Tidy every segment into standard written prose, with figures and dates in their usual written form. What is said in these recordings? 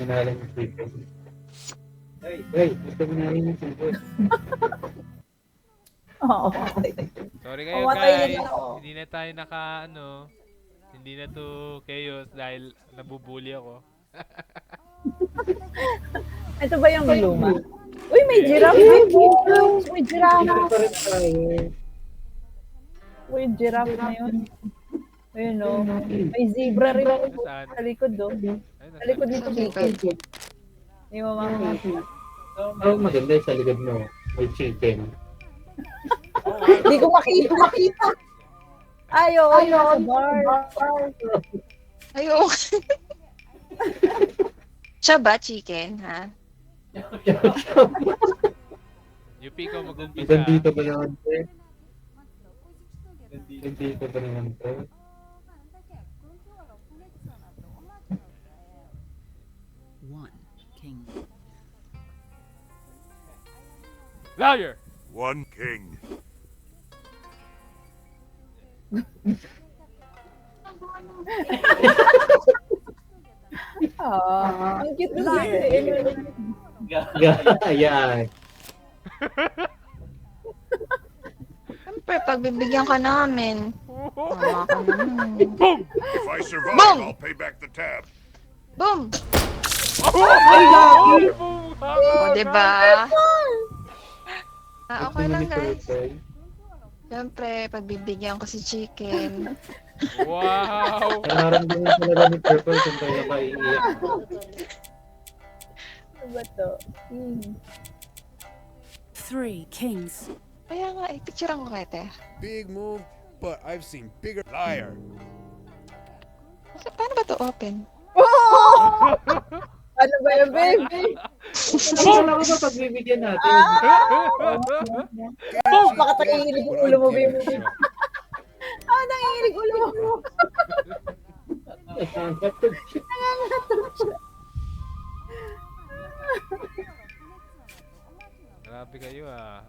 Manalang yung chicken. Hey, gusto mo na rin yung chicken. Oo. Sorry kayo Mamatay na guys. din ako. Hindi na tayo hindi na to chaos dahil nabubuli ako. Ito ba yung luma? Uy, may giraffe! May giraffe! Chicken pa rin tayo. Uy, giraffe na yun. Ayun o. May zebra rin ako Nasaan? sa likod o. Ay, Sa likod dito, Super. Kiki. Hindi mo makita. Oh, maganda yung sa likod mo. May chicken. Hindi ko makita. Ayo, nasa bar. Ayun. Siya ba, chicken, ha? UP ko mag-umpisa. Ilan dito ba naman, sir? Ilan dito ba naman, sir? One king. Liar! One king. Ang cute ng giraffe. Ayan. Siyempre, pagbibigyan ka namin. Tama ka naman. Boom! If I survive, Boom! I'll pay back the tab. Boom! Ay, boom! O, diba? Okay lang, guys. Siyempre, pagbibigyan ko si chicken. Wow! Nararamdaman talaga ni Purple kung kaya ka iiyak. Ano ba to? Three kings. Kaya nga, picturean ko kayo, te. Big move, but I've seen bigger. Liar. Paano ba to open? Ano ba yun, babe? Ano ba pagbibigyan natin? Baka nanginginig yung ulo mo, babe. Nanginginig ulo mo. Grabe kayo ah.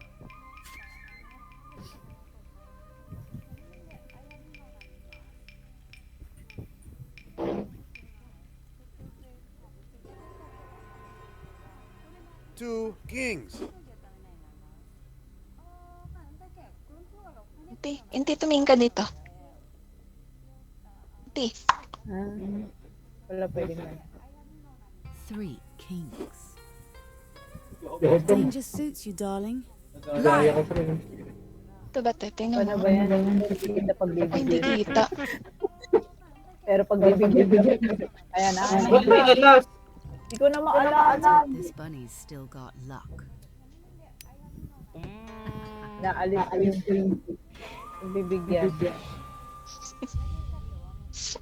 Two kings. Hindi, tumingin ka dito. Hindi. Wala pwede na. Three kings. Danger. Danger suits you, darling. Gaya ko pa rin. Ito ba, te? Tingnan Ano mo. ba yan? Hindi kita Ay, hindi pagbibigyan. kita. Pero pagbibigyan. Ayan na. Wala, alas! Hindi ko na maalala. This bunny's still got luck. Naalis ko yung pagbibigyan.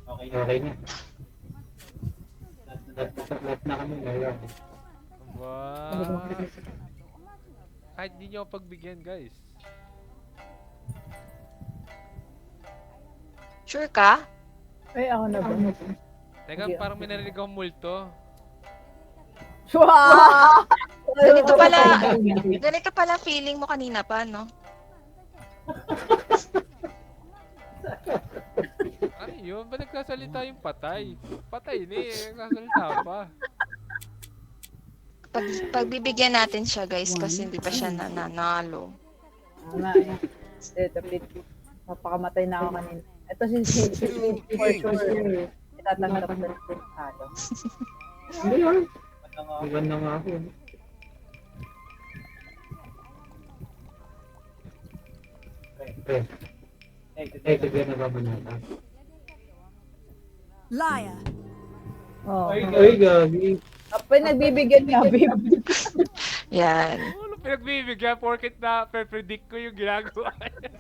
Okay na. Lahat na kami ngayon. Wow! Kahit di nyo ako pagbigyan, guys. Sure ka? Ay, ako na ba? Teka, parang may narinig akong multo. Wow! Ganito pala feeling mo kanina pa, no? Ano yun? Ba nagsasalita yung patay? Patay ni nagsasalita pa. Pagbibigyan natin siya, guys, kasi hindi pa siya nananalo. Nga, ito, papakamatay na ako kanina. Ito si for sure. Itatanggap na rin talo. Hindi yan. Iwan na nga ako. Tignan na ba manata? Liar. Oh. Ay, gabi. Apay, nagbibigyan nga, babe. Yan. Ano pinagbibigyan? Porket na predict ko yung ginagawa niya.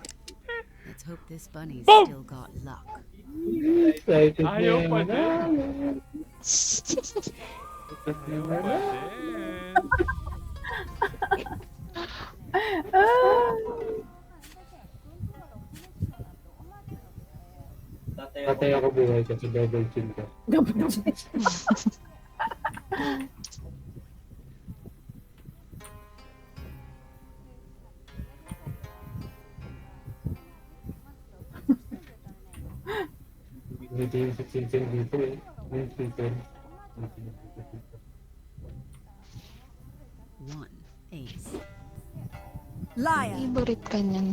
Let's hope this bunny's Boom! still got luck. Excited na Ayaw yan. pa din. Ayaw Pa pa din. Patay ako buhay kasi double chin ko. Hindi yung 16 dito eh. Yung chicken. Liar. Favorite ka niyan.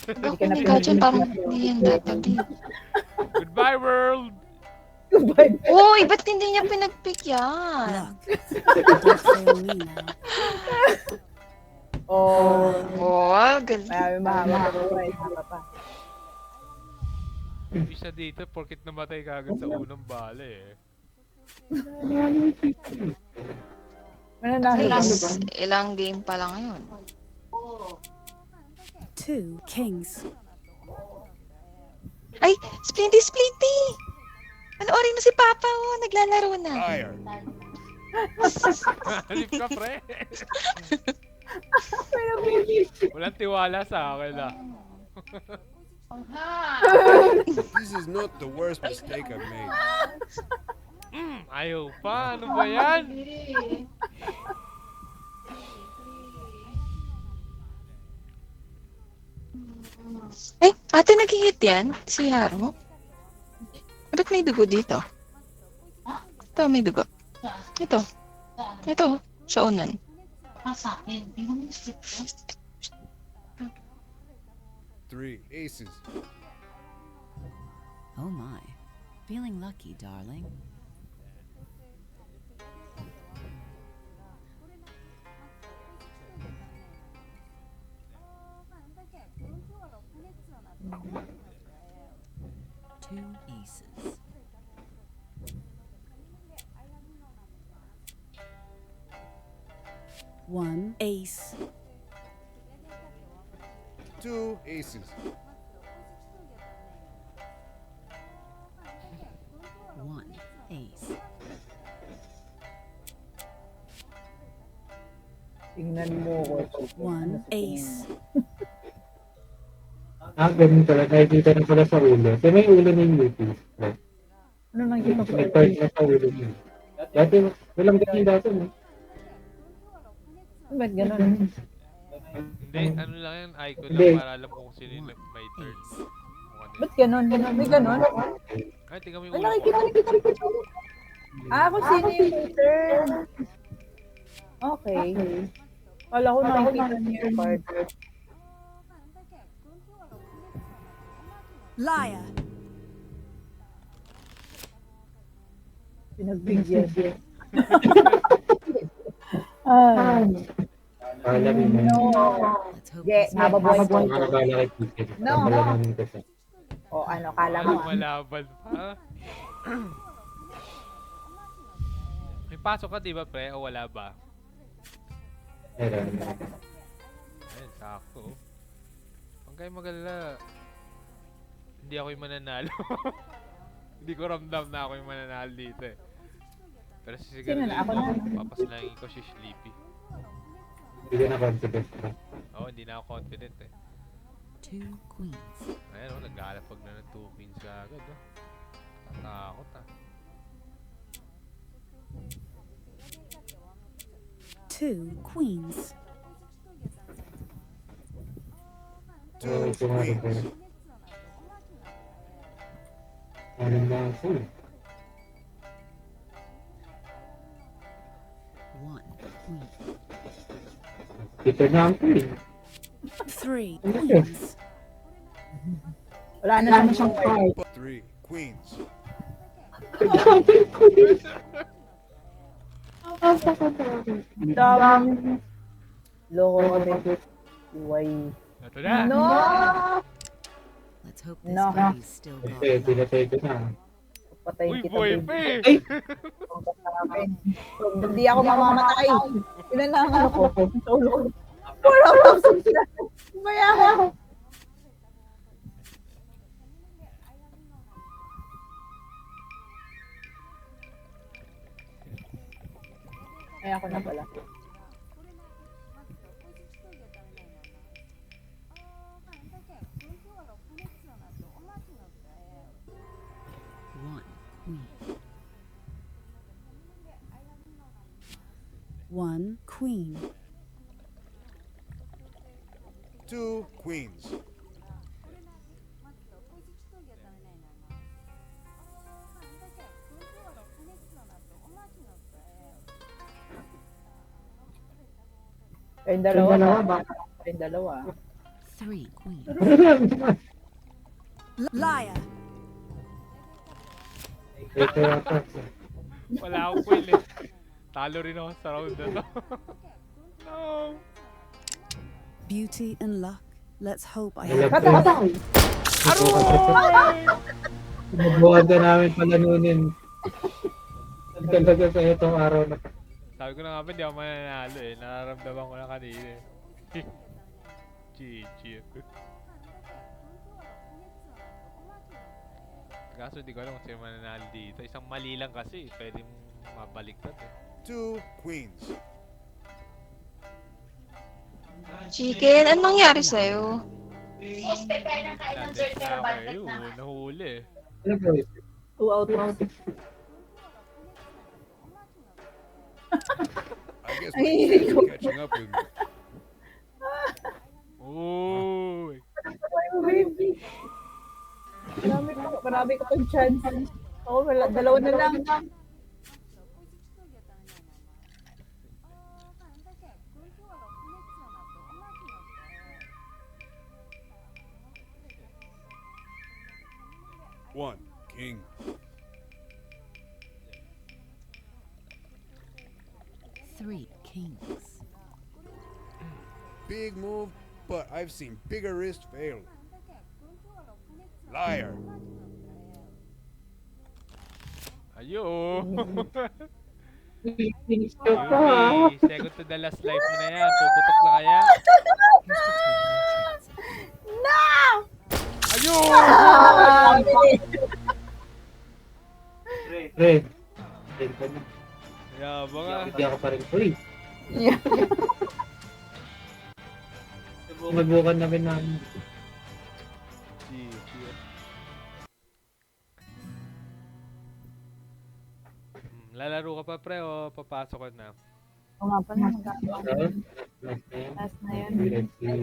Hindi Ako ka na ni Gajan, pinag- parang hindi yan dapat eh. Goodbye, world! Uy, ba't hindi niya pinag-pick yan? Luck. Don't fail me now. Oh, Oh, galing. may mahaba na buhay. Isa pa. Isa dito, porkit namatay kagad sa unang bala eh. Mananalo ba? Ilang game pa lang yun. 2 kings. Ay, Splinty Splinty! Panoorin mo si Papa, oh, naglalaro na. Liar. Halip ka, pre! Walang tiwala sa akin ah. This is not the worst mistake I've made. Ayaw pa, ano ba yan? Ay, ate nag-hit yan? Si Haro? Ba't may dugo dito? Ito, may dugo. Ito. Ito, sa unan. Three aces. Oh my. Feeling lucky, darling. Two aces. One ace. Two aces. One ace. Tingnan mo ko. One ace. Ganun pala. Nakikita na pala sa ulo. So, may ulo na yung UP. Ano nang ginawa ko? May part na sa ulo niya. Dati, walang ganyan dati. No? Ba't ganun? Hindi, ano lang yan, icon Hindi. lang para alam ko kung sino yung may turn. Ace. Kung ano yun. Ba't ganun? May ganun? Ay, tingnan mo yung Ay, ulo ko. nakikita. Kung sino yung turn. Okay. Kala ko nakikita niyo yung card. Liar. Pinagbigyan. Kala mo na. Let's hope Yeah, this mababuhay bunny's ko. Ang nakakala kay Peter. No. Pabalaman ko siya. O ano, kala mo Walang malaban pa. May pasok ka, di ba, pre? O wala ba? Meron. Ayun, sakto. Huwag kayo magalala. Hindi ako yung mananalo. Hindi ko ramdam na ako yung mananalo dito eh. Pero siguro Sino na? Ako na? papasalangin ko si Sleepy. Hindi ka na confident na. Oo, hindi na ako confident eh. two queens. Ayan o, naglalapag na ng 2 queens agad oh. Tatakot ah. Two queens. Two Ito nga rin queens. pala. Ano na ako eh. One queen. Peter na ako eh. Three queens. Wala na naman siyang card. Three queens. Daming loko kami. Uway. Ito na! No! Let's hope this No. bunny's still got Kasi pinatay ko na. Patay Uy, kita. boy baby. pa eh! Ay! Hindi ako mamamatay. Ilan na ang ano ko? Sa ulo ko. 4,000 sila. Maya ako. Ay, ako na pala. one queen. One queen. Two queens. Kayong dalawa. baka. Kayong dalawa. 3 queen. Ito yata. Wala akong coin eh. Talo rin ako sa round na to. No! Beauty and luck. Let's hope I Alam have. ko. Sinubukan ka namin palanunin. Talaga sa itong araw na. Sabi ko na nga ba, hindi ako mananalo eh. Nararamdaman ko na kanina eh. GG. Kaso di ko alam kung sino mananalo dito. Isang mali lang kasi. Pwede mabaliktad eh. 2 queens. Chicken, anong nangyari sa'yo? Nandun na ako eh. Nahuli eh. Ano po? 2 out of I guess my kids are catching up with me. Uy! Marami ko pang chance. Ako, dalawa na lang. One king. Three kings. Big move, but I've seen bigger wrist fail. Liar. Ayun! Finish ko pa. Ayun, second to the last life mo na yan. Puputok na kaya? Ayun! Red. Red ka na. Yabang ah. Hindi ako pa rin free. Subukan namin namin. GG. Lalaro ka pa pre o papasok ka na? Oo nga pala, magkano. Last na yan. Last na yun. Let's see.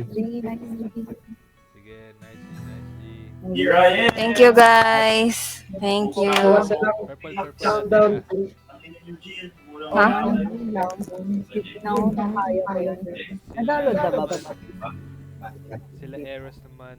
Sige, nice G. Thank you, guys. Thank you. Purple. Countdown. Ha? Kaya ko yun. Nadalod na ba? Sila Eros naman.